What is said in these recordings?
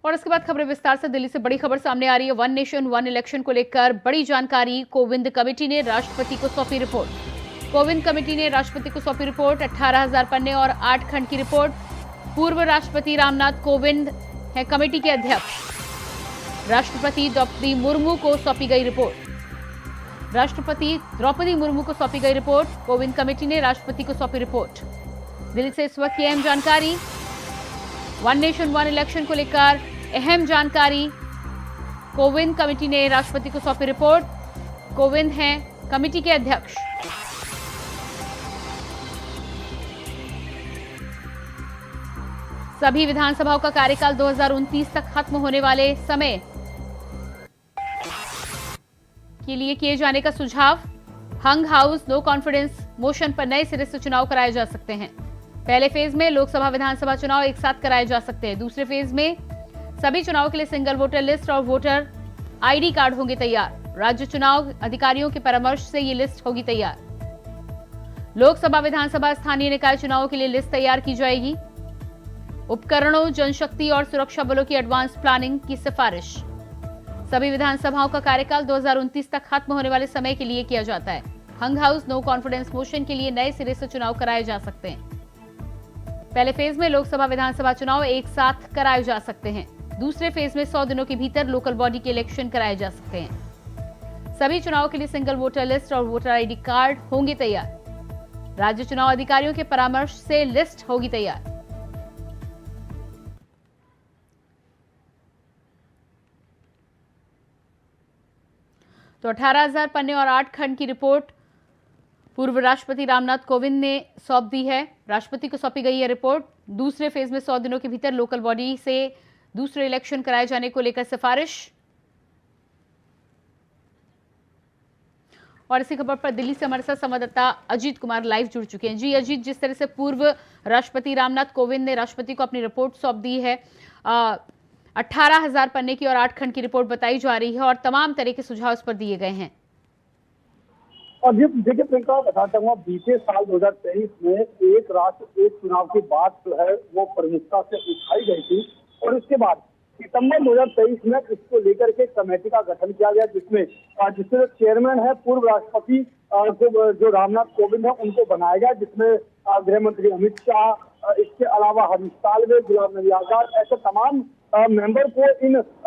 और इसके बाद खबरें विस्तार से। दिल्ली से बड़ी खबर सामने आ रही है। वन नेशन वन इलेक्शन को लेकर बड़ी जानकारी। कोविंद कमेटी ने राष्ट्रपति को सौंपी रिपोर्ट। कोविंद कमेटी ने राष्ट्रपति को सौंपी रिपोर्ट। 18,000 पन्ने और 8 खंड की रिपोर्ट। पूर्व राष्ट्रपति रामनाथ कोविंद है कमेटी के अध्यक्ष। राष्ट्रपति द्रौपदी मुर्मू को सौंपी गई रिपोर्ट। राष्ट्रपति द्रौपदी मुर्मू को सौंपी गई रिपोर्ट। कोविंद कमेटी ने राष्ट्रपति को सौंपी रिपोर्ट। दिल्ली से इस वक्त की अहम जानकारी। वन नेशन वन इलेक्शन को लेकर अहम जानकारी। कोविंद कमेटी ने राष्ट्रपति को सौंपी रिपोर्ट। कोविंद हैं कमेटी के अध्यक्ष। सभी विधानसभाओं का कार्यकाल 2029 तक खत्म होने वाले समय के लिए किए जाने का सुझाव। हंग हाउस नो कॉन्फिडेंस मोशन पर नए सिरे से चुनाव कराए जा सकते हैं। पहले फेज में लोकसभा विधानसभा चुनाव एक साथ कराए जा सकते हैं। दूसरे फेज में सभी चुनाव के लिए सिंगल वोटर लिस्ट और वोटर आईडी कार्ड होंगे तैयार। राज्य चुनाव अधिकारियों के परामर्श से ये लिस्ट होगी तैयार। लोकसभा विधानसभा स्थानीय निकाय चुनावों के लिए लिस्ट तैयार की जाएगी। उपकरणों जनशक्ति और सुरक्षा बलों की एडवांस प्लानिंग की सिफारिश। सभी विधानसभाओं का कार्यकाल 2029 तक खत्म होने वाले समय के लिए किया जाता है। हंग हाउस नो कॉन्फिडेंस मोशन के लिए नए सिरे से चुनाव कराए जा सकते हैं। पहले फेज में लोकसभा विधानसभा चुनाव एक साथ कराए जा सकते हैं। दूसरे फेज में 100 दिनों के भीतर लोकल बॉडी के इलेक्शन कराए जा सकते हैं। सभी चुनाव के लिए सिंगल वोटर लिस्ट और वोटर आईडी कार्ड होंगे तैयार। राज्य चुनाव अधिकारियों के परामर्श से लिस्ट होगी तैयार। तो 18,000 पन्ने और 8 खंड की रिपोर्ट पूर्व राष्ट्रपति रामनाथ कोविंद ने सौंप दी है। राष्ट्रपति को सौंपी गई है रिपोर्ट। दूसरे फेज में 100 दिनों के भीतर लोकल बॉडी से दूसरे इलेक्शन कराए जाने को लेकर सिफारिश। और इसी खबर पर दिल्ली से हमारे साथ संवाददाता अजीत कुमार लाइव जुड़ चुके हैं। जी अजीत, जिस तरह से पूर्व राष्ट्रपति रामनाथ कोविंद ने राष्ट्रपति को अपनी रिपोर्ट सौंप दी है, 18,000 पन्ने की और 8 खंड की रिपोर्ट बताई जा रही है और तमाम तरह के सुझाव इस पर दिए गए हैं। और देखिए प्रियंका, बताता हूँ, बीते साल 2023 में एक राष्ट्र एक चुनाव की बात जो है वो प्रमुखता से उठाई गई थी और इसके बाद सितंबर 2023 में इसको लेकर के कमेटी का गठन किया गया, जिसमें चेयरमैन है पूर्व राष्ट्रपति को जो रामनाथ कोविंद है उनको बनाया गया, जिसमें गृह मंत्री अमित शाह, इसके अलावा हरीश साल्वे, गुलाम नबी आजाद, ऐसे तमाम मेंबर को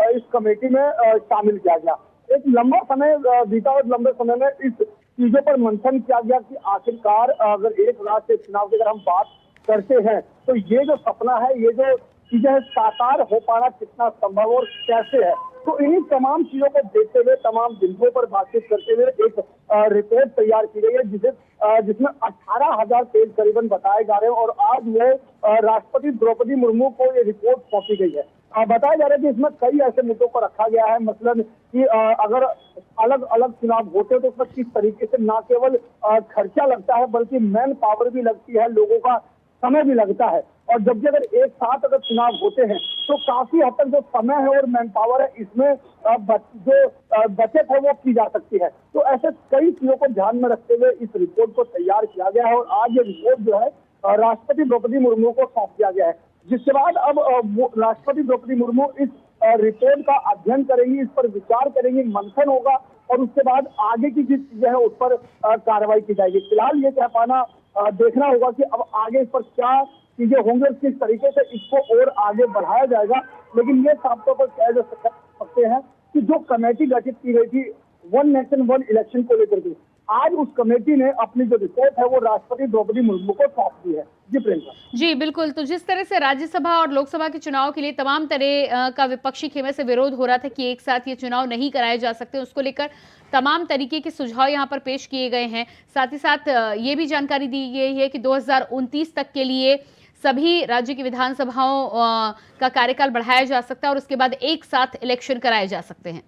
इस कमेटी में शामिल किया गया। एक लंबा समय बीता और लंबे समय में इस चीजों पर मंथन किया गया कि आखिरकार अगर एक राष्ट्र चुनाव की अगर हम बात करते हैं तो ये जो सपना है, ये जो चीजें है, साकार हो पाना कितना संभव और कैसे है। तो इन्हीं तमाम चीजों को देखते हुए, तमाम बिंदुओं पर बातचीत करते हुए एक रिपोर्ट तैयार की गई है, जिसमें 18,000 पेज करीबन बताए जा रहे हैं और आज वो राष्ट्रपति द्रौपदी मुर्मू को ये रिपोर्ट सौंपी गई है। बताया जा रहा है कि इसमें कई ऐसे मुद्दों को रखा गया है, मसलन कि अगर अलग अलग चुनाव होते हैं तो उसमें किस तरीके से न केवल खर्चा लगता है बल्कि मैन पावर भी लगती है, लोगों का समय भी लगता है। और जबकि अगर एक साथ अगर चुनाव होते हैं तो काफी हद तक जो समय है और मैन पावर है इसमें जो बचत है वो की जा सकती है। तो ऐसे कई चीजों को ध्यान में रखते हुए इस रिपोर्ट को तैयार किया गया है और आज ये रिपोर्ट जो है राष्ट्रपति द्रौपदी मुर्मू को सौंप दिया गया है, जिसके बाद अब राष्ट्रपति द्रौपदी मुर्मू इस रिपोर्ट का अध्ययन करेंगी, इस पर विचार करेंगी, मंथन होगा और उसके बाद आगे की जिस चीजें हैं उस पर कार्रवाई की जाएगी। फिलहाल ये कह पाना देखना होगा कि अब आगे इस पर क्या चीजें होंगी और किस तरीके से इसको और आगे बढ़ाया जाएगा। लेकिन ये साफ तौर पर कह सकते हैं कि जो कमेटी गठित की गई थी वन नेशन वन इलेक्शन को लेकर के, आज उस कमेटी ने अपनी जो रिपोर्ट है वो राष्ट्रपति द्रौपदी मुर्मू को सौंप दी है। जी प्रियंका। जी बिल्कुल। तो जिस तरह से राज्यसभा और लोकसभा के चुनाव के लिए तमाम तरह का विपक्षी खेमे से विरोध हो रहा था कि एक साथ ये चुनाव नहीं कराए जा सकते, उसको लेकर तमाम तरीके के सुझाव यहाँ पर पेश किए गए हैं। साथ ही साथ ये भी जानकारी दी गई है कि 2029 तक के लिए सभी राज्य की विधानसभाओं का कार्यकाल बढ़ाया जा सकता है और उसके बाद एक साथ इलेक्शन कराए जा सकते हैं।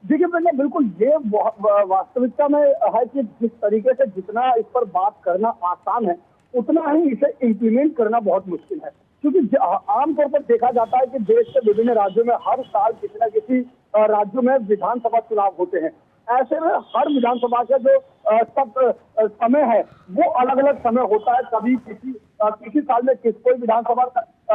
देखिए बिल्कुल ये वास्तविकता में है कि जिस तरीके से जितना इस पर बात करना आसान है उतना ही इसे इम्प्लीमेंट करना बहुत मुश्किल है, क्योंकि आमतौर पर देखा जाता है कि देश के विभिन्न राज्यों में हर साल किसी न किसी राज्यों में विधानसभा चुनाव होते हैं ऐसे में हर विधानसभा का जो समय है वो अलग अलग समय होता है। कभी किसी साल में कोई विधानसभा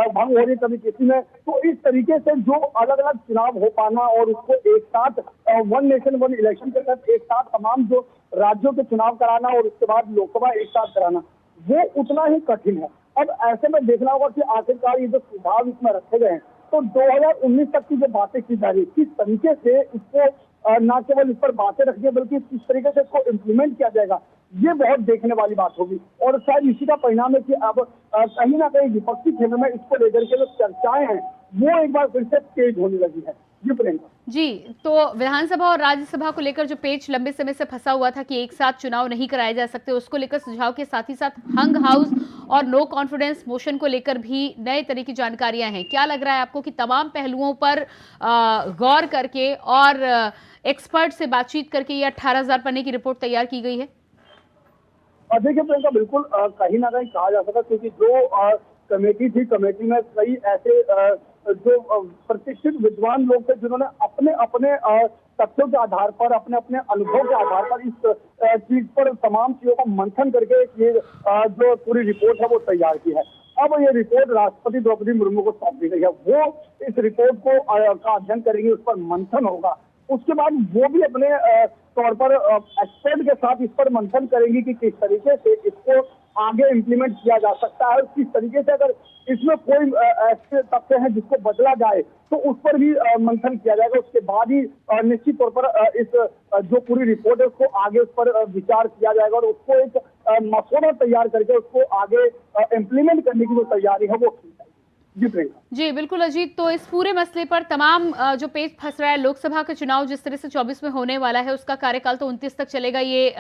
भंग हो रही, कभी किसी में। तो इस तरीके से जो अलग अलग चुनाव हो पाना और उसको एक साथ वन नेशन वन इलेक्शन के तहत एक साथ तमाम जो राज्यों के चुनाव कराना और उसके बाद लोकसभा एक साथ कराना, वो उतना ही कठिन है। अब ऐसे में देखना होगा कि आखिरकार ये जो सुझाव इसमें रखे गए हैं, तो 2019 तक की जो बातें की जा रही, किस तरीके से इसको न केवल इस पर बातें रखनी है बल्कि किस तरीके से इसको इम्प्लीमेंट किया जाएगा, ये बहुत देखने वाली बात होगी। और शायद इसी का परिणाम है कि अब कहीं ना कहीं विपक्षी क्षेत्र में इसको लेकर के जो चर्चाएं हैं वो एक बार फिर से तेज होने लगी है। जी, तो विधानसभा और राज्यसभा को लेकर जो पेच लंबे समय से फंसा हुआ था कि एक साथ चुनाव नहीं कराए जा सकते, उसको लेकर सुझाव के साथ ही साथ हंग हाउस और नो कॉन्फिडेंस मोशन को लेकर भी नए तरह की जानकारियां हैं। क्या लग रहा है आपको कि तमाम पहलुओं पर गौर करके और एक्सपर्ट से बातचीत करके ये 18,000 पन्ने की रिपोर्ट तैयार की गई है? देखिए प्रियंका, बिल्कुल कहीं ना कहीं कहा जा सकता, क्योंकि जो कमेटी थी, कमेटी में कई ऐसे जो प्रतिष्ठित विद्वान लोग थे जिन्होंने अपने अपने तथ्यों के आधार पर, अपने अपने अनुभव के आधार पर इस चीज पर तमाम चीजों का मंथन करके ये जो पूरी रिपोर्ट है वो तैयार की है। अब ये रिपोर्ट राष्ट्रपति द्रौपदी मुर्मू को सौंप दी गई है। वो इस रिपोर्ट को का अध्ययन करेंगे, उस पर मंथन होगा। उसके बाद वो भी अपने तौर पर एक्सपर्ट के साथ इस पर मंथन करेंगी कि किस तरीके से इसको आगे इम्प्लीमेंट किया जा सकता है, किस तरीके से अगर इसमें कोई ऐसे तथ्य हैं जिसको बदला जाए तो उस पर भी मंथन किया जाएगा। उसके बाद ही निश्चित तौर पर इस जो पूरी रिपोर्ट है उसको आगे उस पर विचार किया जाएगा और उसको एक मसौदा तैयार करके उसको आगे इम्प्लीमेंट करने की जो तैयारी है वो की जाएगी। जी बिल्कुल अजीत, तो इस पूरे मसले पर तमाम जो पेच फंस रहा है, लोकसभा का चुनाव जिस तरह से 24 में होने वाला है उसका कार्यकाल तो 29 तक चलेगा, ये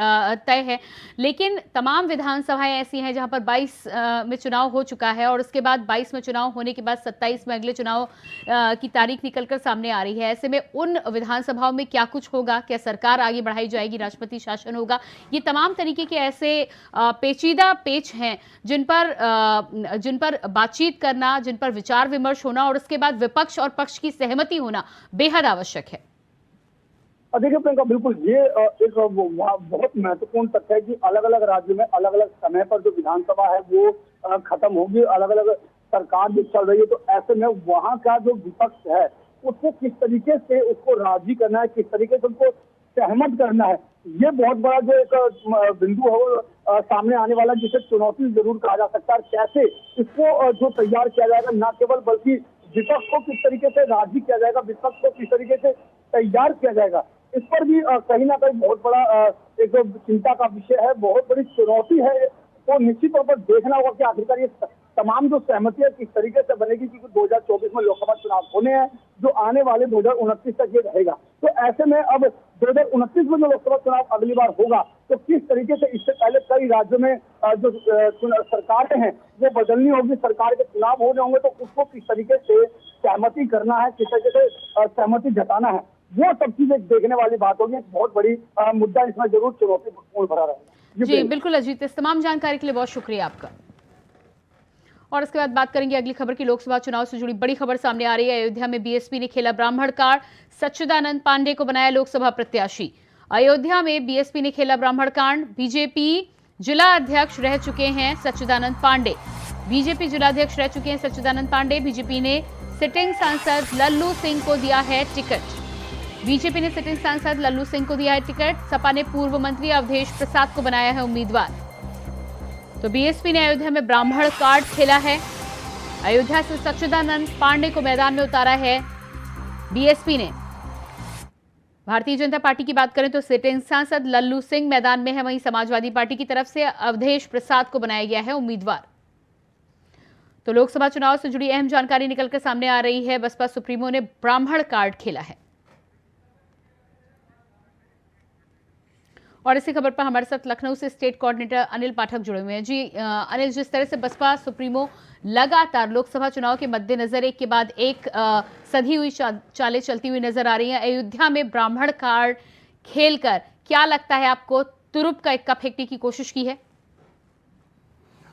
तय है। लेकिन तमाम विधानसभाएं ऐसी हैं जहां पर 22 में चुनाव हो चुका है और उसके बाद 22 में चुनाव होने के बाद 27 में अगले चुनाव की तारीख निकलकर सामने आ रही है। ऐसे में उन विधानसभाओं में क्या कुछ होगा, क्या सरकार आगे बढ़ाई जाएगी, राष्ट्रपति शासन होगा, ये तमाम तरीके के ऐसे पेचीदा पेच हैं जिन पर बातचीत करना, जिन पर विचार विमर्श होना और उसके बाद विपक्ष और पक्ष की सहमति होना बेहद आवश्यक है। देखिए प्रियंका, बिल्कुल ये एक बहुत महत्वपूर्ण तथ्य है कि अलग अलग राज्यों में अलग अलग समय पर जो विधानसभा है वो खत्म होगी, अलग अलग सरकार भी चल रही है। तो ऐसे में वहाँ का जो विपक्ष है उसको किस तरीके से उसको राजी करना है, किस तरीके से उनको सहमत करना है, ये बहुत बड़ा जो एक बिंदु है सामने आने वाला, जिसे चुनौती जरूर कहा जा सकता है। कैसे इसको जो तैयार किया जाएगा, न केवल बल्कि विपक्ष को किस तरीके से राजी किया जाएगा, विपक्ष को किस तरीके से तैयार किया जाएगा, इस पर भी कहीं ना कहीं बहुत बड़ा एक चिंता का विषय है, बहुत बड़ी चुनौती है। तो निश्चित तौर पर देखना होगा कि आखिरकार ये तमाम जो सहमतियां किस तरीके से बनेगी, क्योंकि 2024 में लोकसभा चुनाव होने हैं जो आने वाले 2029 तक ये रहेगा। तो ऐसे में अब 2029 में जो लोकसभा चुनाव अगली बार होगा तो किस तरीके से, इससे पहले कई राज्यों में जो सरकारें हैं वो बदलनी होगी, सरकार के चुनाव होने होंगे, तो उसको किस तरीके से सहमति करना है, किस तरीके से सहमति जताना है, वो सब चीजें देखने वाली बात होगी। बहुत बड़ी मुद्दा इसमें जरूर चुनौतीपूर्ण भरा रहेगा। जी बिल्कुल अजीत, इस तमाम जानकारी के लिए बहुत शुक्रिया आपका। और इसके बाद बात करेंगे अगली खबर की। लोकसभा चुनाव से जुड़ी बड़ी खबर सामने आ रही है। अयोध्या में बीएसपी ने खेला ब्राह्मण कार्ड, सच्चिदानंद पांडे को बनाया लोकसभा प्रत्याशी। अयोध्या में बीएसपी ने खेला ब्राह्मण कांड। बीजेपी जिला अध्यक्ष रह चुके हैं सच्चिदानंद पांडे। बीजेपी जिलाध्यक्ष रह चुके हैं सच्चिदानंद पांडे। बीजेपी ने सिटिंग सांसद लल्लू सिंह को दिया है टिकट। बीजेपी ने सिटिंग सांसद लल्लू सिंह को दिया है टिकट। सपा ने पूर्व मंत्री अवधेश प्रसाद को बनाया है उम्मीदवार। तो बीएसपी ने अयोध्या में ब्राह्मण कार्ड खेला है। अयोध्या से सच्चिदानंद पांडे को मैदान में उतारा है बीएसपी ने। भारतीय जनता पार्टी की बात करें तो सिटिंग सांसद लल्लू सिंह मैदान में है, वहीं समाजवादी पार्टी की तरफ से अवधेश प्रसाद को बनाया गया है उम्मीदवार। तो लोकसभा चुनाव से जुड़ी अहम जानकारी निकलकर सामने आ रही है। बसपा सुप्रीमो ने ब्राह्मण कार्ड खेला है। और इसी खबर पर हमारे साथ लखनऊ से स्टेट कोऑर्डिनेटर अनिल पाठक जुड़े हुए हैं। जी अनिल, जिस तरह से बसपा सुप्रीमो लगातार लोकसभा चुनाव के मद्देनजर एक के बाद एक सधी हुई चालें चलती हुई नजर आ रही हैं, अयोध्या में ब्राह्मण कार्ड खेलकर क्या लगता है आपको, तुरुप का इक्का फेंकने की कोशिश की है?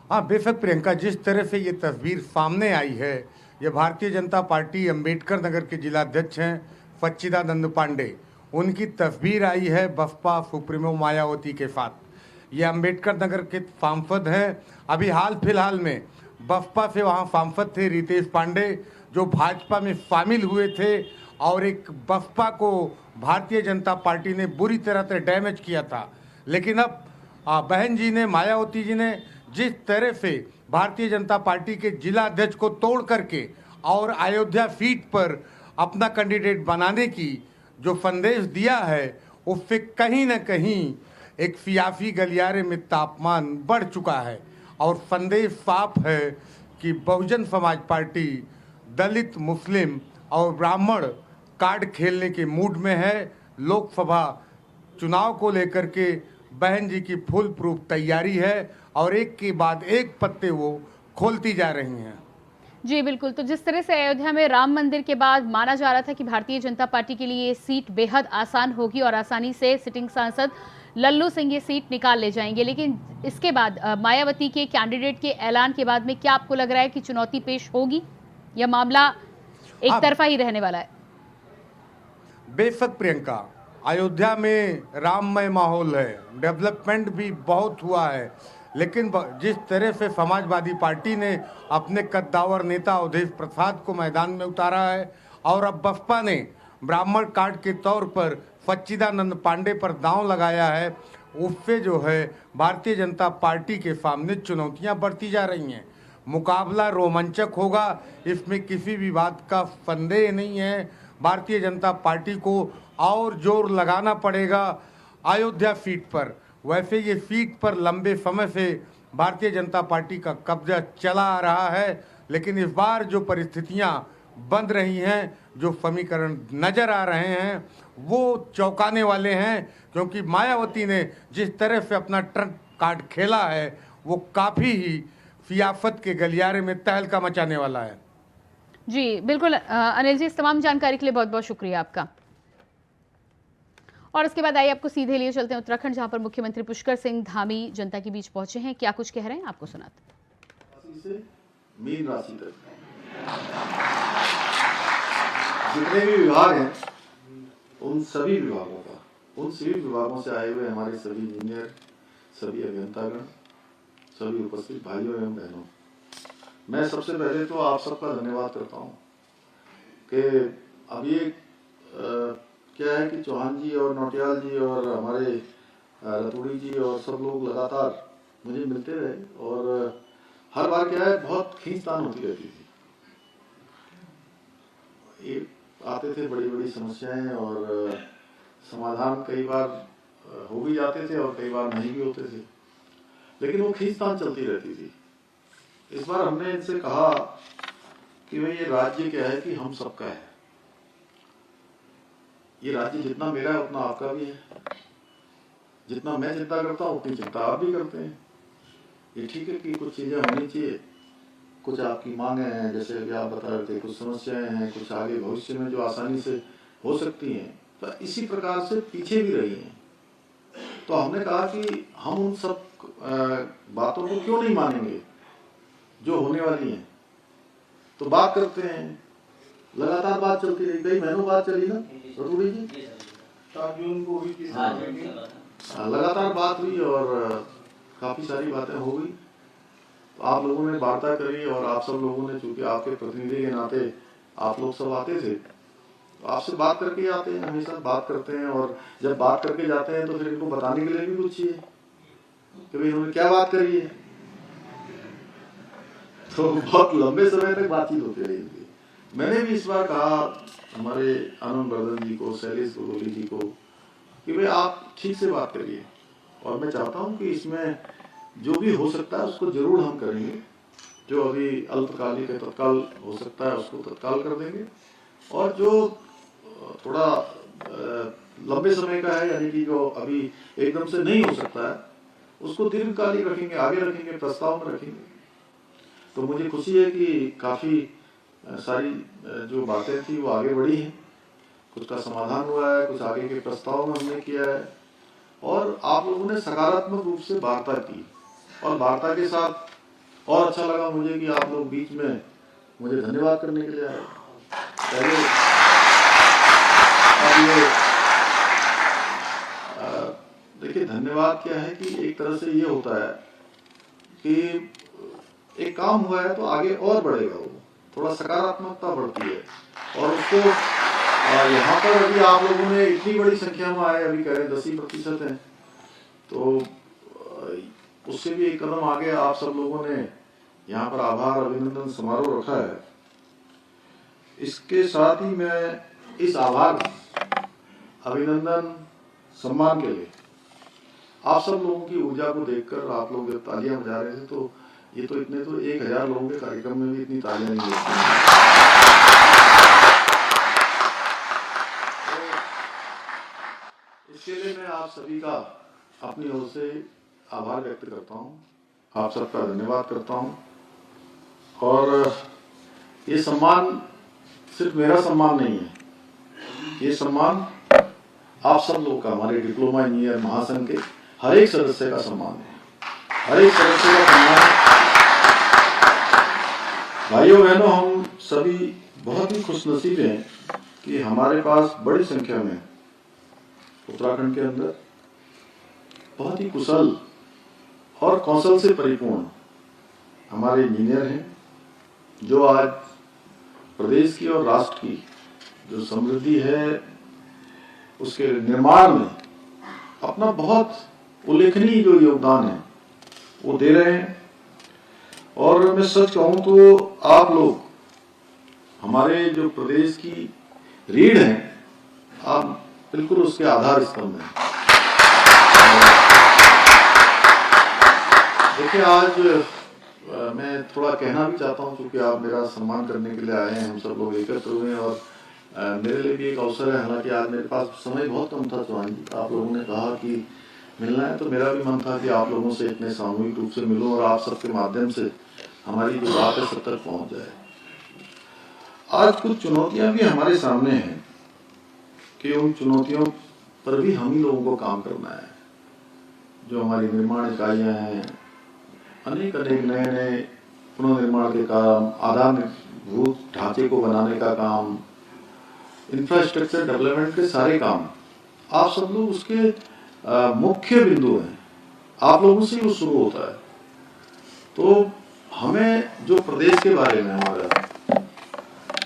हाँ बेशक प्रियंका, जिस तरह से ये तस्वीर सामने आई है, ये भारतीय जनता पार्टी अम्बेडकर नगर के जिलाध्यक्ष हैं सच्चिदानंद पांडे, उनकी तस्वीर आई है बसपा सुप्रीमो मायावती के साथ। ये अंबेडकर नगर के सांसद हैं। अभी हाल फिलहाल में बसपा से वहाँ सांसद थे रितेश पांडे, जो भाजपा में शामिल हुए थे और एक बसपा को भारतीय जनता पार्टी ने बुरी तरह से डैमेज किया था। लेकिन अब बहन जी ने, मायावती जी ने जिस तरह से भारतीय जनता पार्टी के जिला अध्यक्ष को तोड़ करके और अयोध्या सीट पर अपना कैंडिडेट बनाने की जो संदेश दिया है, उससे कहीं न कहीं एक सियासी गलियारे में तापमान बढ़ चुका है और संदेश साफ है कि बहुजन समाज पार्टी दलित, मुस्लिम और ब्राह्मण कार्ड खेलने के मूड में है। लोकसभा चुनाव को लेकर के बहन जी की फुल प्रूफ तैयारी है और एक के बाद एक पत्ते वो खोलती जा रही हैं। जी बिल्कुल। तो जिस तरह से अयोध्या में राम मंदिर के बाद माना जा रहा था कि भारतीय जनता पार्टी के लिए ये सीट बेहद आसान होगी और आसानी से सिटिंग सांसद लल्लू सिंह ये सीट निकाल ले जाएंगे, लेकिन इसके बाद मायावती के कैंडिडेट के ऐलान के बाद में क्या आपको लग रहा है कि चुनौती पेश होगी या मामला एक तरफा ही रहने वाला है? बेशक प्रियंका, अयोध्या में राममय माहौल है, डेवलपमेंट भी बहुत हुआ है, लेकिन जिस तरह से समाजवादी पार्टी ने अपने कद्दावर नेता अवधेश प्रसाद को मैदान में उतारा है और अब बसपा ने ब्राह्मण कार्ड के तौर पर सच्चिदानंद पांडे पर दांव लगाया है, उससे जो है भारतीय जनता पार्टी के सामने चुनौतियां बढ़ती जा रही हैं। मुकाबला रोमांचक होगा, इसमें किसी भी बात का संदेह नहीं है। भारतीय जनता पार्टी को और जोर लगाना पड़ेगा अयोध्या सीट पर। वैसे ये सीट पर लंबे समय से भारतीय जनता पार्टी का कब्जा चला आ रहा है, लेकिन इस बार जो परिस्थितियां बन रही हैं, जो समीकरण नजर आ रहे हैं, वो चौंकाने वाले हैं, क्योंकि मायावती ने जिस तरह से अपना ट्रम्प कार्ड खेला है वो काफ़ी ही सियासत के गलियारे में तहलका मचाने वाला है। जी बिल्कुल अनिल जी, इस तमाम जानकारी के लिए बहुत बहुत शुक्रिया आपका। और इसके बाद आइए आपको सीधे लिए चलते हैं उत्तराखंड, जहां पर मुख्यमंत्री पुष्कर सिंह धामी जनता के बीच पहुंचे हैं। क्या कुछ कह रहे हैं आपको सुनाते हैं। मीन राशि तक जितने भी विभाग हैं, उन सभी विभागों का, उन सभी विभागों से आए हुए हमारे सभी इंजीनियर, सभी अभियंतागण, सभी उपस्थित भाइयों एवं बहनों, मैं सबसे पहले तो आप सबका धन्यवाद करता हूँ कि अब ये क्या है कि चौहान जी और नौटियाल जी और हमारे रतूड़ी जी और सब लोग लगातार मुझे मिलते रहे और हर बार क्या है बहुत खींचतान होती रहती थी। ये आते थे बड़ी बड़ी समस्याएं और समाधान कई बार हो भी जाते थे और कई बार नहीं भी होते थे, लेकिन वो खींचतान चलती रहती थी। इस बार हमने इनसे कहा कि भाई ये राज्य क्या है कि हम सबका है। ये राज्य जितना मेरा है उतना आपका भी है, जितना मैं चिंता करता हूँ उतनी चिंता आप भी करते हैं। ये ठीक है कि कुछ चीजें होनी चाहिए, कुछ आपकी मांगे हैं, जैसे अभी आप बता रहे थे, कुछ समस्याएं हैं, कुछ आगे भविष्य में जो आसानी से हो सकती हैं, तो इसी प्रकार से पीछे भी रही हैं। तो हमने कहा कि हम उन सब बातों को क्यों नहीं मानेंगे जो होने वाली हैं। तो बात करते हैं, लगातार बात चलती रही, कई महीनों बात चली ना रतूड़ी जी, को भी लगातार बात हुई और काफी सारी बातें हो गई। तो आप लोगों ने वार्ता करी और आप सब लोगों ने, चूंकि आपके प्रतिनिधि के नाते आप लोग सब आते थे, तो आपसे बात करके आते हैं, हमेशा बात करते हैं और जब बात करके जाते हैं तो फिर इनको बताने के लिए भी कुछ चाहिए कि भाई इन्होंने क्या बात करी है। तो बहुत लंबे समय तक बातचीत होती रही थी। मैंने भी इस बार कहा हमारे आनंद वर्धन जी को, शैलेश गोली जी को कि भाई आप ठीक से बात करिए और मैं चाहता हूं कि इसमें जो भी हो सकता है उसको जरूर हम करेंगे। जो अभी अल्पकालिक तत्काल हो सकता है उसको तत्काल कर देंगे और जो थोड़ा लंबे समय का है, यानी कि जो अभी एकदम से नहीं हो सकता है, उसको दीर्घकालिक रखेंगे, आगे रखेंगे, प्रस्ताव में रखेंगे। तो मुझे खुशी है कि काफी सारी जो बातें थी वो आगे बढ़ी हैं, कुछ का समाधान हुआ है, कुछ आगे के प्रस्ताव में हमने किया है और आप लोगों ने सकारात्मक रूप से वार्ता की। और वार्ता के साथ और अच्छा लगा मुझे कि आप लोग बीच में मुझे धन्यवाद करने के लिए आए। पहले अब ये धन्यवाद क्या है कि एक तरह से ये होता है कि एक काम हुआ है तो आगे और बढ़ेगा, वो थोड़ा सकारात्मकता बढ़ती है। और उसको यहाँ पर अभी आप लोगों ने इतनी बड़ी संख्या में आए, अभी कह रहे 10% हैं, तो उससे भी एक कदम आगे आप सब लोगों ने यहाँ पर आभार अभिनंदन समारोह रखा है। इसके साथ ही मैं इस आभार अभिनंदन सम्मान के लिए आप सब लोगों की ऊर्जा को देखकर आप लोग जब तालियां बजा रहे थे तो ये तो इतने तो 1000 लोगों के कार्यक्रम में भी इतनी तालियां नहीं बजती। तो इसके लिए मैं आप सभी का अपनी ओर से आभार व्यक्त करता हूँ, आप सबका धन्यवाद करता हूँ। और ये सम्मान सिर्फ मेरा सम्मान नहीं है, ये सम्मान आप सब लोग का, हमारे डिप्लोमा इंजीनियर महासंघ के हर एक सदस्य का सम्मान है, हर एक सदस्य का सम्मान। भाइयों बहनों, हम सभी बहुत ही खुशनसीब हैं कि हमारे पास बड़ी संख्या में उत्तराखंड के अंदर बहुत ही कुशल और कौशल से परिपूर्ण हमारे इंजीनियर हैं, जो आज प्रदेश की और राष्ट्र की जो समृद्धि है उसके निर्माण में अपना बहुत उल्लेखनीय जो योगदान है वो दे रहे हैं। और मैं सच कहूं तो आप लोग हमारे जो प्रदेश की रीढ़ हैं, आप बिल्कुल उसके आधार स्तंभ हैं। देखिए, आज मैं थोड़ा कहना भी चाहता हूं, क्योंकि आप मेरा सम्मान करने के लिए आए हैं, हम सब लोग एकत्र हुए हैं और मेरे लिए भी एक अवसर है। हालांकि आज मेरे पास समय बहुत कम था चौहान जी, आप लोगों ने कहा कि मिलना है, तो मेरा भी मन था कि आप लोगों से इतने सामूहिक रूप से मिलूं और आप सबके माध्यम से हमारी जो बात है सब तक पहुंच जाए। आज कुछ चुनौतियां भी हमारे सामने हैं कि उन चुनौतियों पर भी हम ही लोगों को काम करना है। जो हमारी निर्माण इकाइयां हैं, अनेक नए पुनर्निर्माण के काम, आधारभूत ढांचे को बनाने का काम, इंफ्रास्ट्रक्चर डेवलपमेंट के सारे काम, आप सब लोग उसके मुख्य बिंदु हैं, आप लोगों से वो शुरू होता है। तो हमें जो प्रदेश के बारे में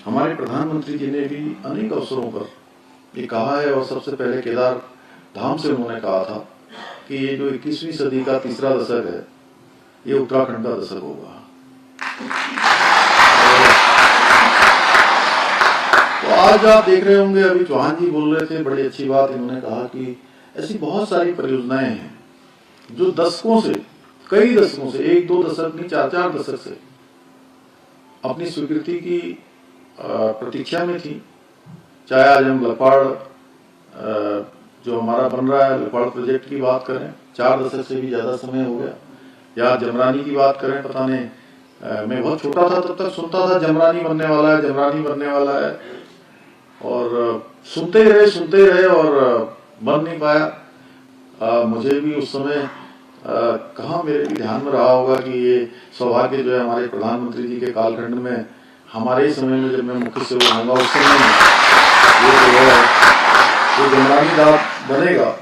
हमारे प्रधानमंत्री जी ने भी अनेक अवसरों पर ये कहा है, और सबसे पहले केदार धाम से उन्होंने कहा था कि ये जो 21वीं सदी का तीसरा दशक है, ये उत्तराखंड का दशक होगा। तो आज आप देख रहे होंगे, अभी चौहान जी बोल रहे थे, बड़ी अच्छी बात इन्होंने कहा कि ऐसी बहुत सारी परियोजनाएं हैं जो दशकों से, कई दशकों से, 1-2 दशक नहीं, 4-4 दशक से अपनी स्वीकृति की प्रतीक्षा में थी। चाहे आज हम लपाड़ जो हमारा बन रहा है, लपाड़ प्रोजेक्ट की बात करें, 4 दशक से भी ज्यादा समय हो गया, या जमरानी की बात करें, पता नहीं, मैं बहुत छोटा था तब तक सुनता था जमरानी बनने वाला है, जमरानी बनने वाला है, और सुनते रहे और बन नहीं पाया। मुझे भी उस समय कहाँ मेरे भी ध्यान में रहा होगा कि ये सौभाग्य जो है हमारे प्रधानमंत्री जी के कालखंड में, हमारे ही समय में जब मैं मुख्य सचिव होऊंगा, उस समय ये जमरानी दाब बनेगा।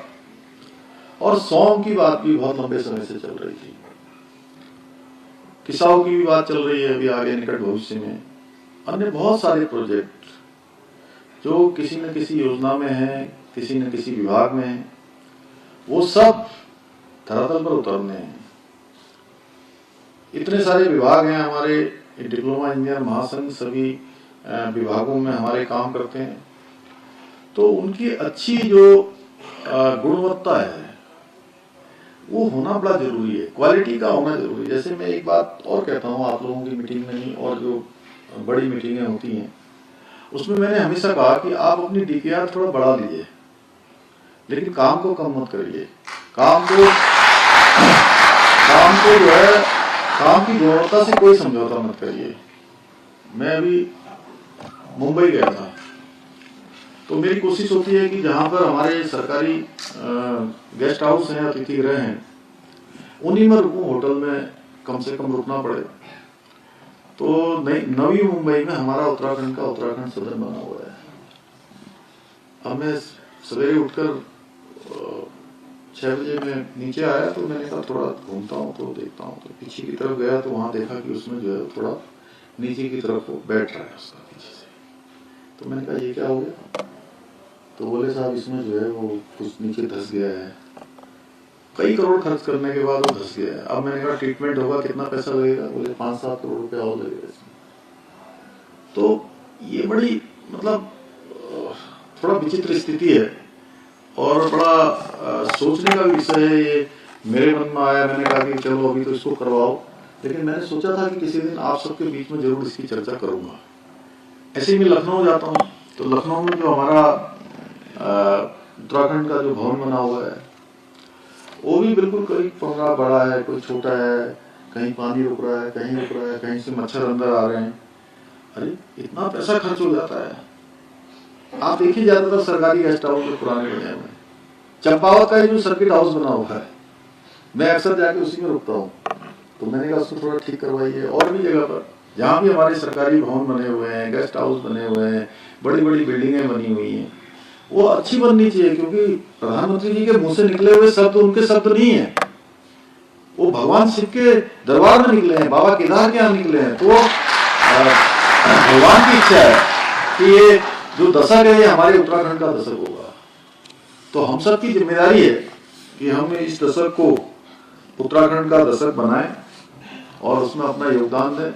और सौम की बात भी बहुत लंबे समय से चल रही थी, किसाऊ की भी बात चल रही है अभी आगे निकट भविष्य में, अन्य बहुत सारे प्रोजेक्ट जो किसी न किसी योजना में है, किसी न किसी विभाग में है, वो सब धरातल पर उतरने हैं। इतने सारे विभाग हैं हमारे, डिप्लोमा इंजीनियर महासंघ सभी विभागों में हमारे काम करते हैं, तो उनकी अच्छी जो गुणवत्ता है वो होना बड़ा जरूरी है, क्वालिटी का होना जरूरी है। जैसे मैं एक बात और कहता हूँ आप लोगों की मीटिंग में ही, और जो बड़ी मीटिंगें होती हैं उसमें मैंने हमेशा कहा कि आप अपनी डीपीआर थोड़ा बढ़ा लीजिए, लेकिन काम को कम मत करिए। काम को जो है, काम की गुणवत्ता से कोई समझौता मत करिए। मैं अभी मुंबई गया था, तो मेरी कोशिश होती है कि जहां पर हमारे सरकारी गेस्ट हाउस हैं, अतिथि गृह हैं, उन्हीं में रुकूं, होटल में कम से कम रुकना पड़े। तो नवी मुंबई में हमारा उत्तराखंड सदन बना हुआ है। अब मैं सवेरे उठकर 6 बजे मैं नीचे आया तो मैंने कहा थोड़ा घूमता हूँ तो देखता हूँ, तो पीछे की तरफ गया तो वहाँ देखा कि उसमें जो है थोड़ा नीचे की तरफ वो बैठ रहा है उसका पीछे से। तो मैंने कहा ये क्या हो गया? तो बोले साहब इसमें जो है वो कुछ नीचे धंस गया है, कई करोड़ खर्च करने के बाद वो धंस गया है। अब मैंने कहा ट्रीटमेंट होगा, कितना पैसा लगेगा? बोले 5-7 करोड़ रुपया और लगेगा इसमें। तो ये बड़ी मतलब थोड़ा विचित्र स्थिति है और बड़ा सोचने का विषय है। ये मेरे मन में आया, मैंने कहा कि चलो अभी तो इसको करवाओ, लेकिन मैंने सोचा था कि किसी दिन आप सबके बीच में जरूर इसकी चर्चा करूंगा। ऐसे ही मैं लखनऊ जाता हूँ तो लखनऊ में जो हमारा उत्तराखंड का जो भवन बना हुआ है वो भी बिल्कुल कोई पंगा बड़ा है, कोई छोटा है, कहीं पानी रुक रहा है, कहीं रुक रहा है, कहीं से मच्छर अंदर आ रहे हैं। अरे इतना पैसा खर्च हो जाता है। आप देखिए ज्यादातर सरकारी गेस्ट हाउस जो पुराने बने हुए हैं, चंपावत का जो सर्किट हाउस बना हुआ है, मैं अक्सर जाके उसी में रुकता हूँ। तो मैंने कहा उसको थोड़ा ठीक करवाइए। और भी जगह पर जहाँ भी हमारे सरकारी भवन बने हुए हैं, गेस्ट हाउस बने हुए हैं, बड़ी बड़ी बिल्डिंगें बनी हुई हैं, वो अच्छी बननी चाहिए, क्योंकि प्रधानमंत्री जी के मुंह से निकले हुए शब्द उनके शब्द नहीं है, वो भगवान शिव के दरबार में निकले हैं, बाबा केदार के यहाँ निकले हैं। तो भगवान की इच्छा है कि ये जो दशक है ये हमारे उत्तराखंड का दशक होगा। तो हम सब की जिम्मेदारी है कि हम इस दशक को उत्तराखंड का दशक बनाएं और उसमें अपना योगदान दें।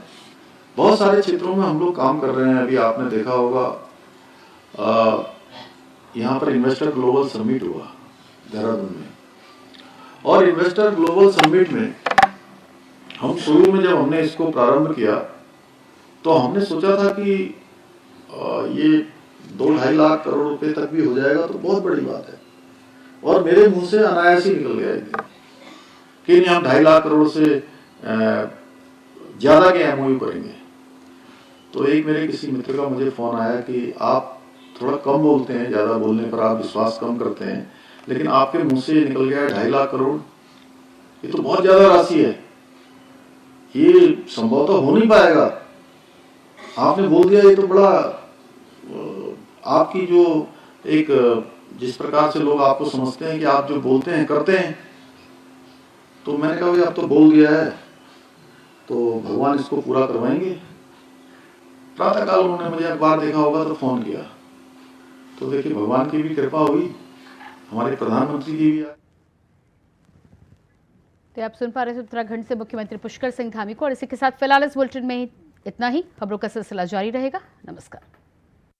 बहुत सारे क्षेत्रों में हम लोग काम कर रहे हैं। अभी आपने देखा होगा यहाँ पर इन्वेस्टर ग्लोबल समिट हुआ देहरादून में, और इन्वेस्टर ग्लोबल समिट में हम शुरू में जब हमने इसको प्रारंभ किया तो हमने सोचा था कि ये 2-2.5 लाख करोड़ रुपए तक भी हो जाएगा तो बहुत बड़ी बात है। और मेरे मुंह से अनायास ही निकल गया एक दिन कि नहीं, हम 2.5 लाख करोड़ से ज्यादा के एमओयू करेंगे। तो एक मेरे किसी मित्र का मुझे फोन आया कि आप थोड़ा कम बोलते हैं, ज्यादा बोलने पर आप विश्वास कम करते हैं, लेकिन आपके मुंह से निकल गया 2.5 लाख करोड़, ये तो बहुत ज्यादा राशि है, ये संभव तो हो नहीं पाएगा। आपने बोल दिया, ये तो बड़ा आपकी जो एक जिस प्रकार से लोग आपको समझते हैं कि आप जो बोलते हैं करते हैं। तो मैंने कहा भाई आप तो बोल दिया है तो भगवान इसको पूरा करवाएंगे। प्रातःकाल उन्होंने मुझे अखबार देखा होगा तो फोन किया, तो देखिए भगवान की भी कृपा हुई, हमारे प्रधानमंत्री जी भी आए। तो आप सुन पा रहे थे उत्तराखंड से मुख्यमंत्री पुष्कर सिंह धामी को। और इसी के साथ फिलहाल इस बुलेटिन में इतना ही। खबरों का सिलसिला जारी रहेगा। नमस्कार।